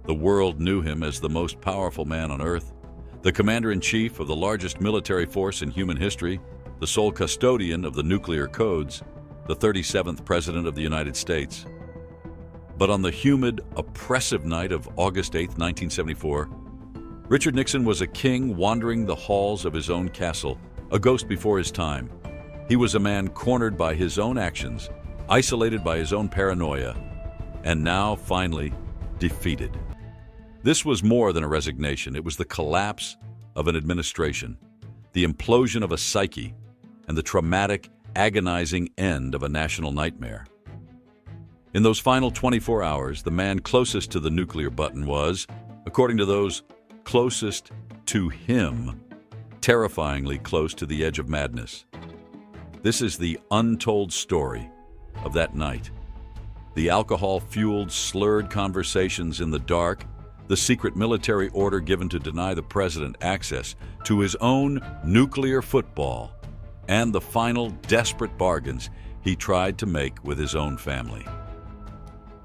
The world knew him as the most powerful man on earth, the commander-in-chief of the largest military force in human history, the sole custodian of the nuclear codes, the 37th President of the United States. But on the humid, oppressive night of August 8, 1974, Richard Nixon was a king wandering the halls of his own castle, a ghost before his time. He was a man cornered by his own actions, isolated by his own paranoia, and now, finally, defeated. This was more than a resignation. It was the collapse of an administration, the implosion of a psyche, and the traumatic, agonizing end of a national nightmare. In those final 24 hours, the man closest to the nuclear button was, according to those closest to him, terrifyingly close to the edge of madness. This is the untold story of that night. The alcohol-fueled, slurred conversations in the dark, the secret military order given to deny the president access to his own nuclear football, and the final desperate bargains he tried to make with his own family.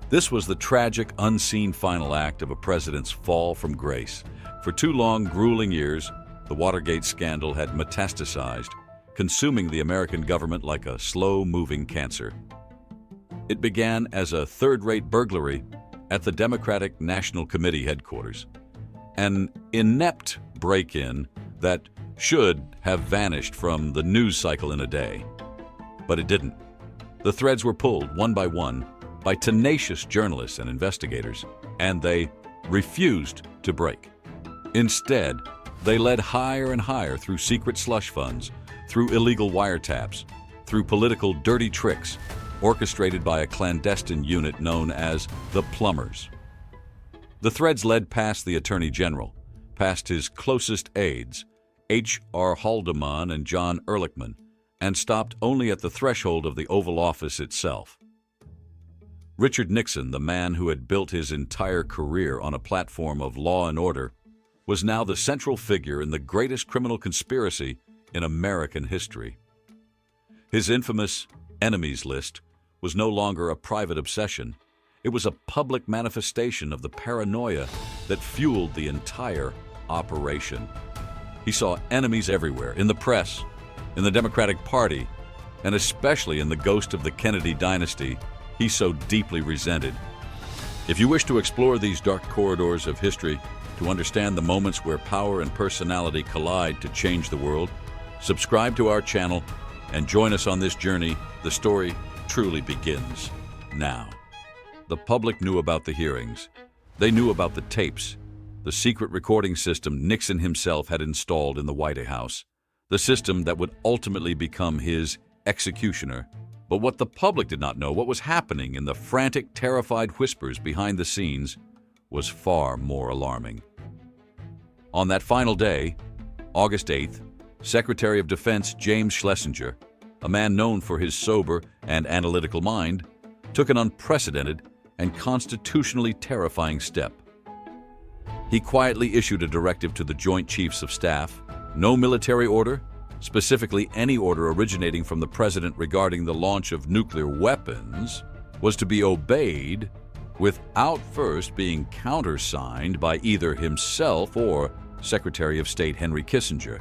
This was the tragic, unseen final act of a president's fall from grace. For 2 long, grueling years, the Watergate scandal had metastasized, consuming the American government like a slow-moving cancer. It began as a third-rate burglary at the Democratic National Committee headquarters, an inept break-in that should have vanished from the news cycle in a day. But it didn't. The threads were pulled, one by tenacious journalists and investigators, and they refused to break. Instead, they led higher and higher through secret slush funds, through illegal wiretaps, through political dirty tricks, orchestrated by a clandestine unit known as the Plumbers. The threads led past the Attorney General, past his closest aides, H.R. Haldeman and John Ehrlichman, and stopped only at the threshold of the Oval Office itself. Richard Nixon, the man who had built his entire career on a platform of law and order, was now the central figure in the greatest criminal conspiracy in American history. His infamous enemies list was no longer a private obsession. It was a public manifestation of the paranoia that fueled the entire operation. He saw enemies everywhere, in the press, in the Democratic Party, and especially in the ghost of the Kennedy dynasty he so deeply resented. If you wish to explore these dark corridors of history, to understand the moments where power and personality collide to change the world, subscribe to our channel and join us on this journey. The story truly begins now. The public knew about the hearings. They knew about the tapes, the secret recording system Nixon himself had installed in the White House, the system that would ultimately become his executioner. But what the public did not know, what was happening in the frantic, terrified whispers behind the scenes, was far more alarming. On that final day, August 8th, Secretary of Defense James Schlesinger, a man known for his sober and analytical mind, took an unprecedented and constitutionally terrifying step. He quietly issued a directive to the Joint Chiefs of Staff. No military order, specifically any order originating from the president regarding the launch of nuclear weapons, was to be obeyed without first being countersigned by either himself or Secretary of State Henry Kissinger.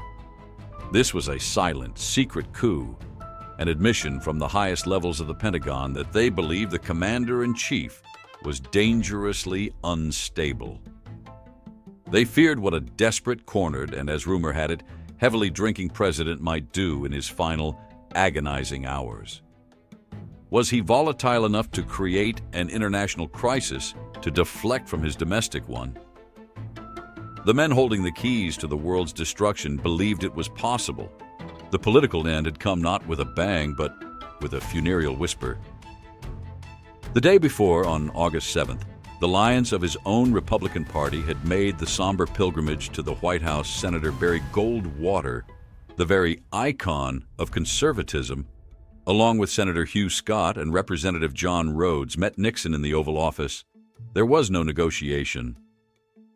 This was a silent, secret coup, an admission from the highest levels of the Pentagon that they believed the commander-in-chief was dangerously unstable. They feared what a desperate, cornered, and as rumor had it, heavily drinking president might do in his final, agonizing hours. Was he volatile enough to create an international crisis to deflect from his domestic one? The men holding the keys to the world's destruction believed it was possible. The political end had come not with a bang, but with a funereal whisper. The day before, on August 7th, the lions of his own Republican Party had made the somber pilgrimage to the White House. Senator Barry Goldwater, the very icon of conservatism, along with Senator Hugh Scott and Representative John Rhodes, met Nixon in the Oval Office. There was no negotiation.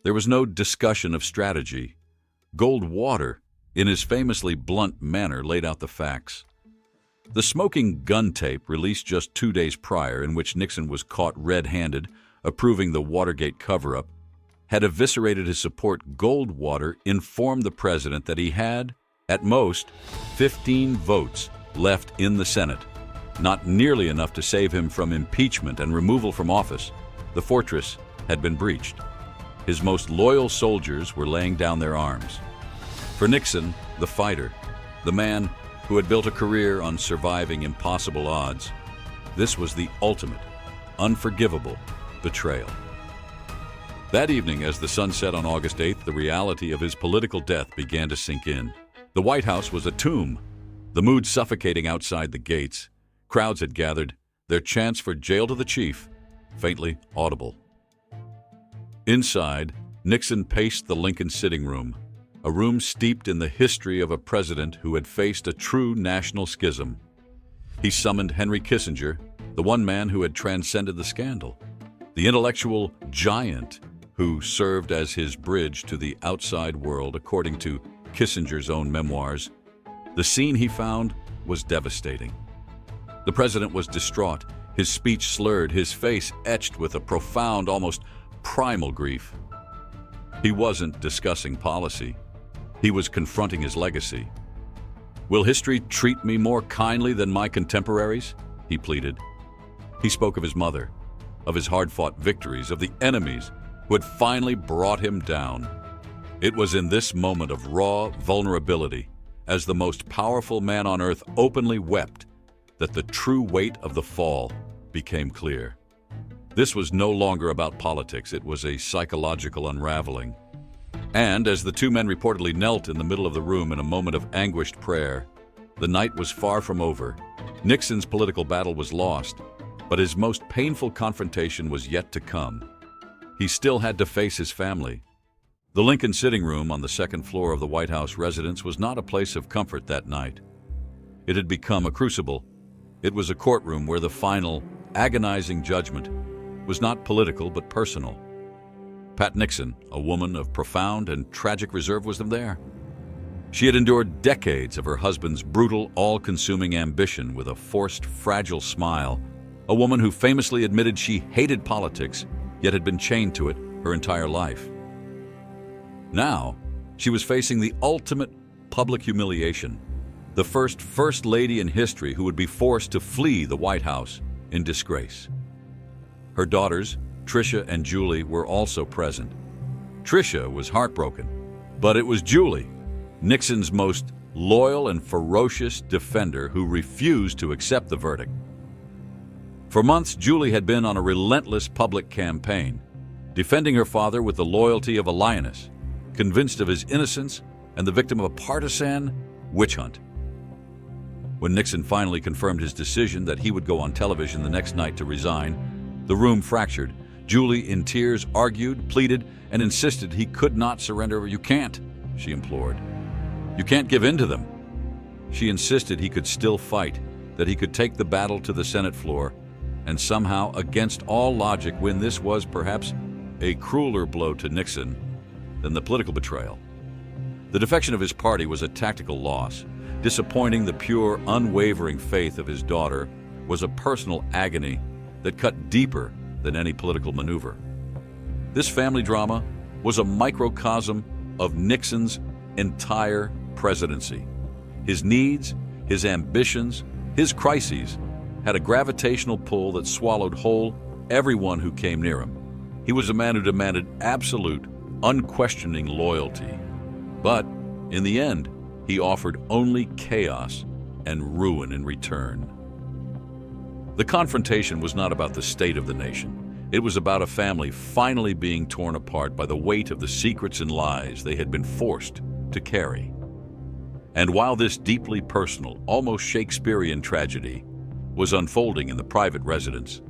There was no discussion of strategy. Goldwater, in his famously blunt manner, laid out the facts. The smoking gun tape released just 2 days prior, in which Nixon was caught red-handed approving the Watergate cover-up, had eviscerated his support, Goldwater informed the president that he had, at most, 15 votes left in the Senate, not nearly enough to save him from impeachment and removal from office. The fortress had been breached. His most loyal soldiers were laying down their arms. For Nixon, the fighter, the man who had built a career on surviving impossible odds, this was the ultimate, unforgivable betrayal. That evening, as the sun set on August 8th, the reality of his political death began to sink in. The White House was a tomb, the mood suffocating outside the gates. Crowds had gathered, their chants for jail to the chief faintly audible. Inside, Nixon paced the Lincoln sitting room, a room steeped in the history of a president who had faced a true national schism. He summoned Henry Kissinger, the one man who had transcended the scandal, the intellectual giant who served as his bridge to the outside world, according to Kissinger's own memoirs. The scene he found was devastating. The president was distraught, his speech slurred, his face etched with a profound, almost primal grief. He wasn't discussing policy. He was confronting his legacy. "Will history treat me more kindly than my contemporaries?" he pleaded. He spoke of his mother, of his hard-fought victories, of the enemies who had finally brought him down. It was in this moment of raw vulnerability, as the most powerful man on earth openly wept, that the true weight of the fall became clear. This was no longer about politics, it was a psychological unraveling. And as the two men reportedly knelt in the middle of the room in a moment of anguished prayer, the night was far from over. Nixon's political battle was lost, but his most painful confrontation was yet to come. He still had to face his family. The Lincoln sitting room on the second floor of the White House residence was not a place of comfort that night. It had become a crucible. It was a courtroom where the final, agonizing judgment was not political but personal. Pat Nixon, a woman of profound and tragic reserve, was there. She had endured decades of her husband's brutal, all-consuming ambition with a forced, fragile smile, a woman who famously admitted she hated politics, yet had been chained to it her entire life. Now, she was facing the ultimate public humiliation, the first lady in history who would be forced to flee the White House in disgrace. Her daughters, Tricia and Julie, were also present. Tricia was heartbroken, but it was Julie, Nixon's most loyal and ferocious defender, who refused to accept the verdict. For months, Julie had been on a relentless public campaign, defending her father with the loyalty of a lioness, convinced of his innocence and the victim of a partisan witch hunt. When Nixon finally confirmed his decision that he would go on television the next night to resign, the room fractured. Julie, in tears, argued, pleaded, and insisted he could not surrender. "You can't," she implored. "You can't give in to them." She insisted he could still fight, that he could take the battle to the Senate floor, and somehow, against all logic, win. This was perhaps a crueler blow to Nixon than the political betrayal. The defection of his party was a tactical loss. Disappointing the pure, unwavering faith of his daughter was a personal agony that cut deeper than any political maneuver. This family drama was a microcosm of Nixon's entire presidency. His needs, his ambitions, his crises had a gravitational pull that swallowed whole everyone who came near him. He was a man who demanded absolute, unquestioning loyalty. But in the end, he offered only chaos and ruin in return. The confrontation was not about the state of the nation. It was about a family finally being torn apart by the weight of the secrets and lies they had been forced to carry. And while this deeply personal, almost Shakespearean tragedy was unfolding in the private residence,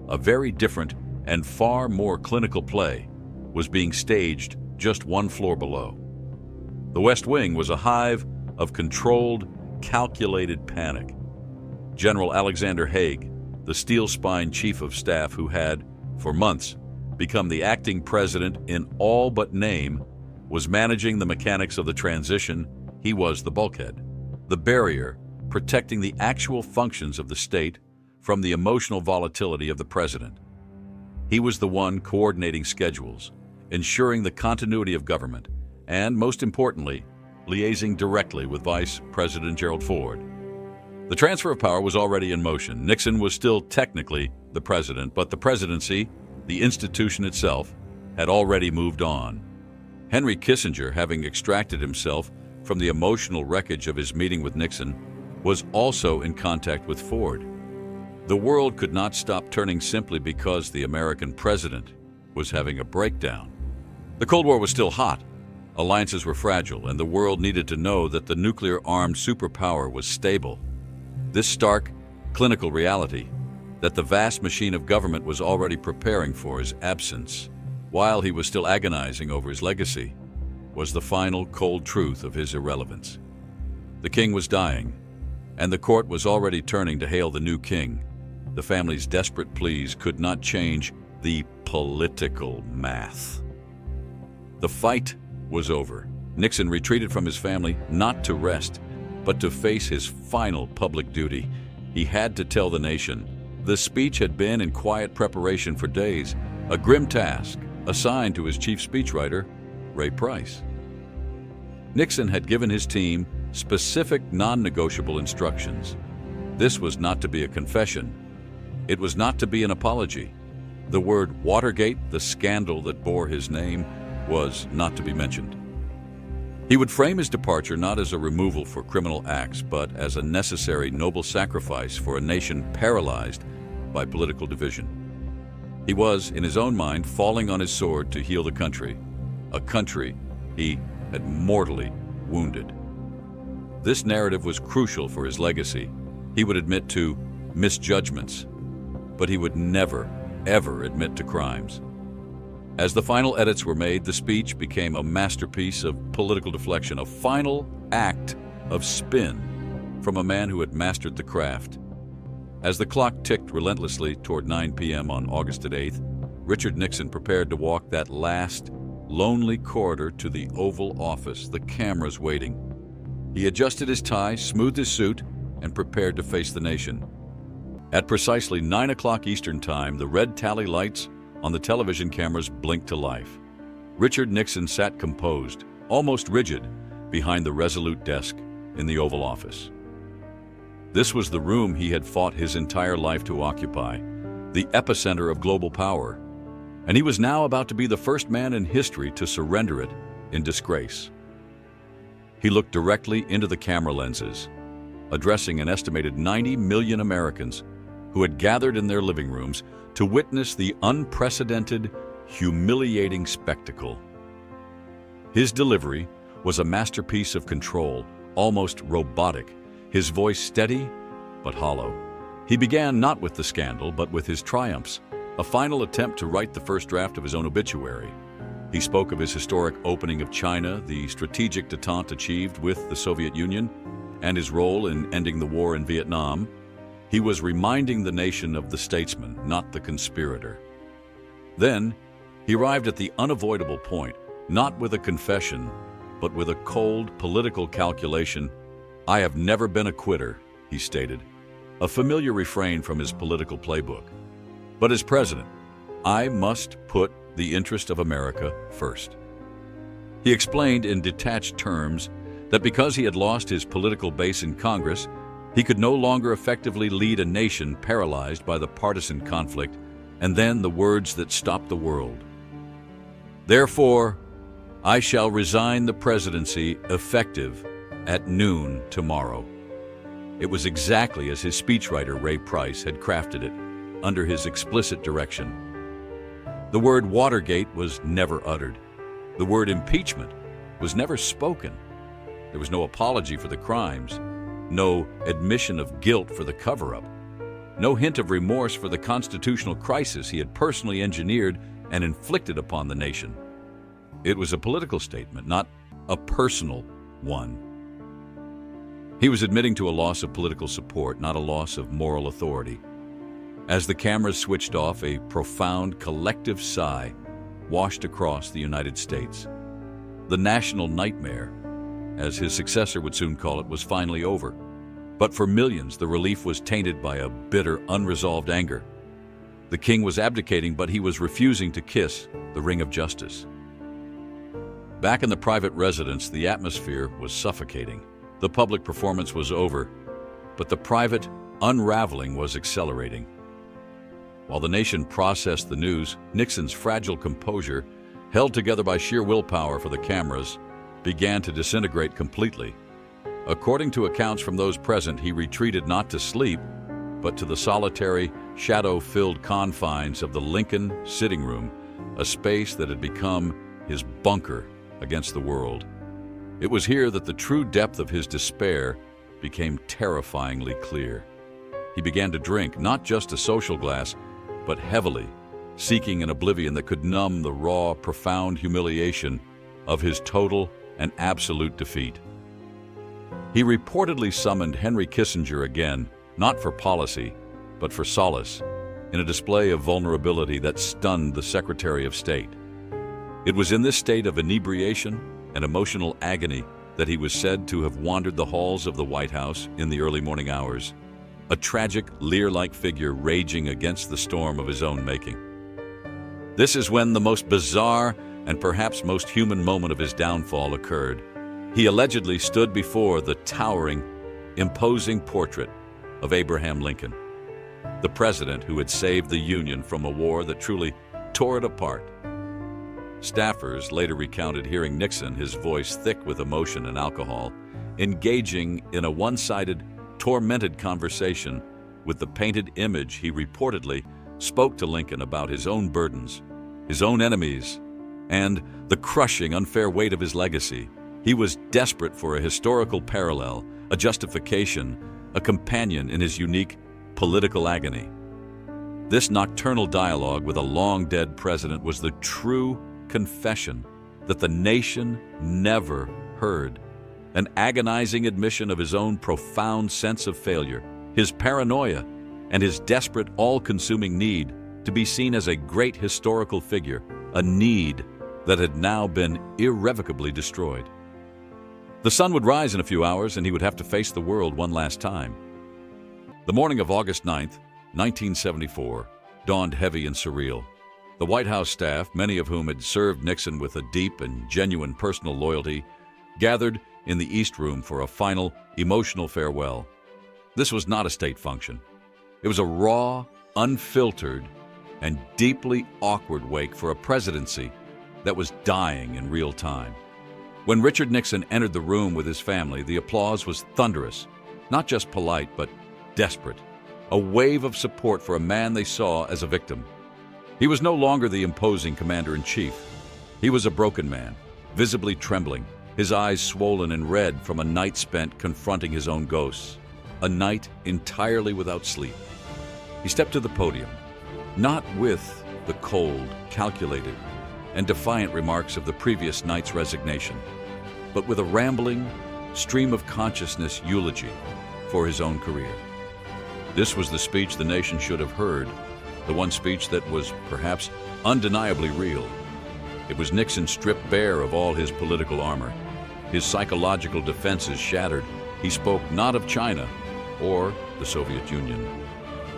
a very different and far more clinical play was being staged just one floor below. The West Wing was a hive of controlled, calculated panic. General Alexander Haig, the steel-spine chief of staff who had, for months, become the acting president in all but name, was managing the mechanics of the transition. He was the bulkhead, the barrier protecting the actual functions of the state from the emotional volatility of the president. He was the one coordinating schedules, ensuring the continuity of government, and, most importantly, liaising directly with Vice President Gerald Ford. The transfer of power was already in motion. Nixon was still technically the president, but the presidency, the institution itself, had already moved on. Henry Kissinger, having extracted himself from the emotional wreckage of his meeting with Nixon, was also in contact with Ford. The world could not stop turning simply because the American president was having a breakdown. The Cold War was still hot, alliances were fragile, and the world needed to know that the nuclear-armed superpower was stable. This stark, clinical reality, that the vast machine of government was already preparing for his absence, while he was still agonizing over his legacy, was the final cold truth of his irrelevance. The king was dying, and the court was already turning to hail the new king. The family's desperate pleas could not change the political math. The fight was over. Nixon retreated from his family not to rest, but to face his final public duty. He had to tell the nation. The speech had been in quiet preparation for days, a grim task assigned to his chief speechwriter, Ray Price. Nixon had given his team specific non-negotiable instructions. This was not to be a confession. It was not to be an apology. The word Watergate, the scandal that bore his name, was not to be mentioned. He would frame his departure not as a removal for criminal acts, but as a necessary noble sacrifice for a nation paralyzed by political division. He was, in his own mind, falling on his sword to heal the country, a country he had mortally wounded. This narrative was crucial for his legacy. He would admit to misjudgments, but he would never, ever admit to crimes. As the final edits were made, the speech became a masterpiece of political deflection, a final act of spin from a man who had mastered the craft. As the clock ticked relentlessly toward 9 p.m. on August 8th, Richard Nixon prepared to walk that last, lonely corridor to the Oval Office, the cameras waiting. He adjusted his tie, smoothed his suit, and prepared to face the nation. At precisely 9 o'clock Eastern Time, the red tally lights on the television cameras blinked to life. Richard Nixon sat composed, almost rigid, behind the resolute desk in the Oval Office. This was the room he had fought his entire life to occupy, the epicenter of global power, and he was now about to be the first man in history to surrender it in disgrace. He looked directly into the camera lenses, addressing an estimated 90 million Americans who had gathered in their living rooms to witness the unprecedented, humiliating spectacle. His delivery was a masterpiece of control, almost robotic, his voice steady but hollow. He began not with the scandal, but with his triumphs, a final attempt to write the first draft of his own obituary. He spoke of his historic opening of China, the strategic détente achieved with the Soviet Union, and his role in ending the war in Vietnam. He was reminding the nation of the statesman, not the conspirator. Then, he arrived at the unavoidable point, not with a confession, but with a cold political calculation. "I have never been a quitter," he stated, a familiar refrain from his political playbook. "But as president, I must put the interest of America first." He explained in detached terms that because he had lost his political base in Congress, he could no longer effectively lead a nation paralyzed by the partisan conflict, and then the words that stopped the world. "Therefore, I shall resign the presidency effective at noon tomorrow." It was exactly as his speechwriter Ray Price had crafted it, under his explicit direction. The word Watergate was never uttered. The word impeachment was never spoken. There was no apology for the crimes, no admission of guilt for the cover-up, no hint of remorse for the constitutional crisis he had personally engineered and inflicted upon the nation. It was a political statement, not a personal one. He was admitting to a loss of political support, not a loss of moral authority. As the cameras switched off, a profound collective sigh washed across the United States. The national nightmare, as his successor would soon call it, was finally over. But for millions, the relief was tainted by a bitter, unresolved anger. The king was abdicating, but he was refusing to kiss the ring of justice. Back in the private residence, the atmosphere was suffocating. The public performance was over, but the private unraveling was accelerating. While the nation processed the news, Nixon's fragile composure, held together by sheer willpower for the cameras, began to disintegrate completely. According to accounts from those present, he retreated not to sleep, but to the solitary, shadow-filled confines of the Lincoln sitting room, a space that had become his bunker against the world. It was here that the true depth of his despair became terrifyingly clear. He began to drink, not just a social glass, but heavily, seeking an oblivion that could numb the raw, profound humiliation of his total and absolute defeat. He reportedly summoned Henry Kissinger again, not for policy, but for solace, in a display of vulnerability that stunned the Secretary of State. It was in this state of inebriation and emotional agony that he was said to have wandered the halls of the White House in the early morning hours, a tragic, Lear-like figure raging against the storm of his own making. This is when the most bizarre and perhaps most human moment of his downfall occurred. He allegedly stood before the towering, imposing portrait of Abraham Lincoln, the president who had saved the Union from a war that truly tore it apart. Staffers later recounted hearing Nixon, his voice thick with emotion and alcohol, engaging in a one-sided, tormented conversation with the painted image he reportedly spoke to Lincoln about his own burdens, his own enemies, and the crushing, unfair weight of his legacy. He was desperate for a historical parallel, a justification, a companion in his unique political agony. This nocturnal dialogue with a long-dead president was the true confession that the nation never heard, an agonizing admission of his own profound sense of failure, his paranoia, and his desperate, all-consuming need to be seen as a great historical figure, a need that had now been irrevocably destroyed. The sun would rise in a few hours, and he would have to face the world one last time. The morning of August 9th, 1974, dawned heavy and surreal. The White House staff, many of whom had served Nixon with a deep and genuine personal loyalty, gathered in the East Room for a final, emotional farewell. This was not a state function. It was a raw, unfiltered, and deeply awkward wake for a presidency that was dying in real time. When Richard Nixon entered the room with his family, the applause was thunderous, not just polite, but desperate, a wave of support for a man they saw as a victim. He was no longer the imposing commander-in-chief. He was a broken man, visibly trembling, his eyes swollen and red from a night spent confronting his own ghosts, a night entirely without sleep. He stepped to the podium, not with the cold, calculated, and defiant remarks of the previous night's resignation, but with a rambling, stream-of-consciousness eulogy for his own career. This was the speech the nation should have heard, the one speech that was perhaps undeniably real. It was Nixon stripped bare of all his political armor, his psychological defenses shattered. He spoke not of China or the Soviet Union.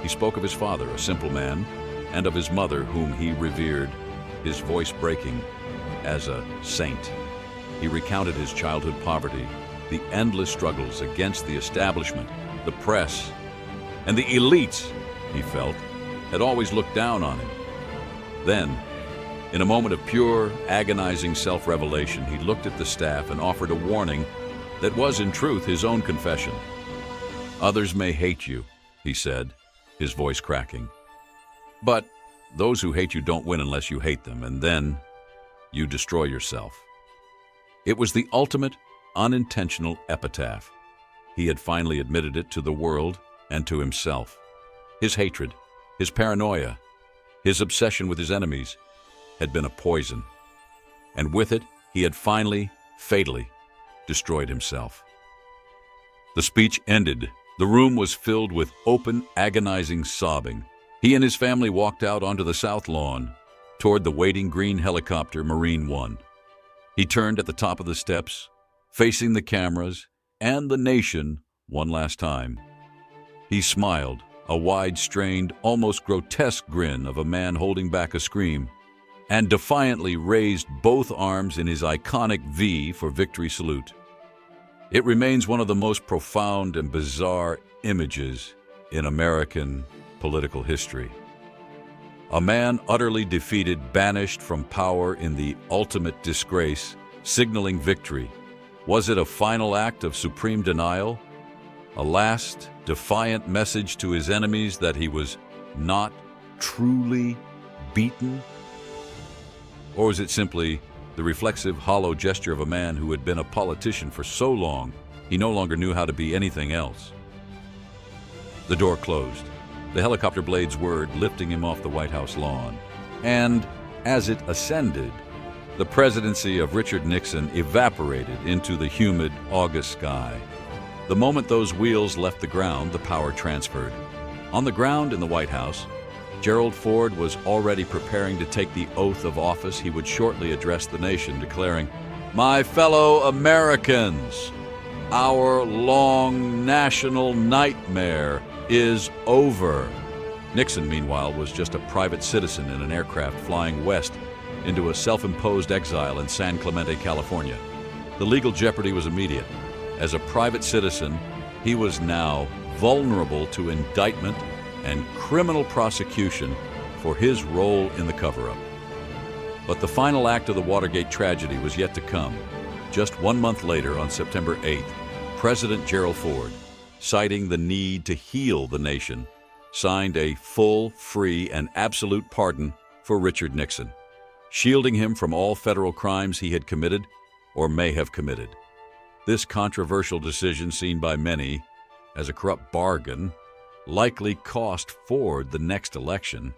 He spoke of his father, a simple man, and of his mother, whom he revered, his voice breaking as a saint. He recounted his childhood poverty, the endless struggles against the establishment, the press, and the elites, he felt, had always looked down on him. Then, in a moment of pure, agonizing self-revelation, he looked at the staff and offered a warning that was, in truth, his own confession. "Others may hate you," he said, his voice cracking. "But those who hate you don't win unless you hate them, and then you destroy yourself." It was the ultimate, unintentional epitaph. He had finally admitted it to the world and to himself. His hatred, his paranoia, his obsession with his enemies had been a poison, and with it, he had finally, fatally, destroyed himself. The speech ended. The room was filled with open, agonizing sobbing. He and his family walked out onto the south lawn, toward the waiting green helicopter Marine One. He turned at the top of the steps, facing the cameras and the nation one last time. He smiled, a wide, strained, almost grotesque grin of a man holding back a scream. and defiantly raised both arms in his iconic V for victory salute. It remains one of the most profound and bizarre images in American political history. A man utterly defeated, banished from power in the ultimate disgrace, signaling victory. Was it a final act of supreme denial? A last, defiant message to his enemies that he was not truly beaten? Or was it simply the reflexive, hollow gesture of a man who had been a politician for so long he no longer knew how to be anything else? The door closed, the helicopter blade's whirred, lifting him off the White House lawn. And as it ascended, the presidency of Richard Nixon evaporated into the humid August sky. The moment those wheels left the ground, the power transferred. On the ground in the White House, Gerald Ford was already preparing to take the oath of office he would shortly address the nation, declaring, "My fellow Americans, our long national nightmare is over." Nixon, meanwhile, was just a private citizen in an aircraft flying west into a self-imposed exile in San Clemente, California. The legal jeopardy was immediate. As a private citizen, he was now vulnerable to indictment and criminal prosecution for his role in the cover-up. But the final act of the Watergate tragedy was yet to come. Just 1 month later, on September 8th, President Gerald Ford, citing the need to heal the nation, signed a full, free, and absolute pardon for Richard Nixon, shielding him from all federal crimes he had committed or may have committed. This controversial decision, seen by many as a corrupt bargain, likely cost Ford the next election,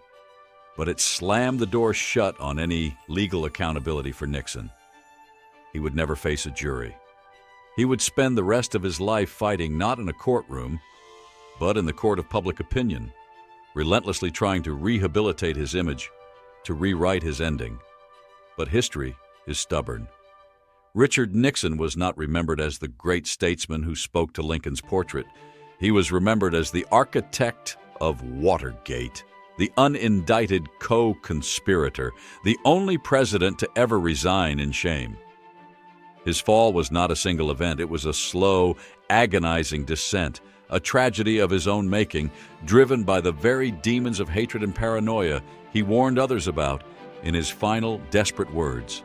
but it slammed the door shut on any legal accountability for Nixon. He would never face a jury. He would spend the rest of his life fighting not in a courtroom, but in the court of public opinion, relentlessly trying to rehabilitate his image, to rewrite his ending. But history is stubborn. Richard Nixon was not remembered as the great statesman who spoke to Lincoln's portrait. He was remembered as the architect of Watergate, the unindicted co-conspirator, the only president to ever resign in shame. His fall was not a single event. It was a slow, agonizing descent, a tragedy of his own making, driven by the very demons of hatred and paranoia he warned others about in his final, desperate words.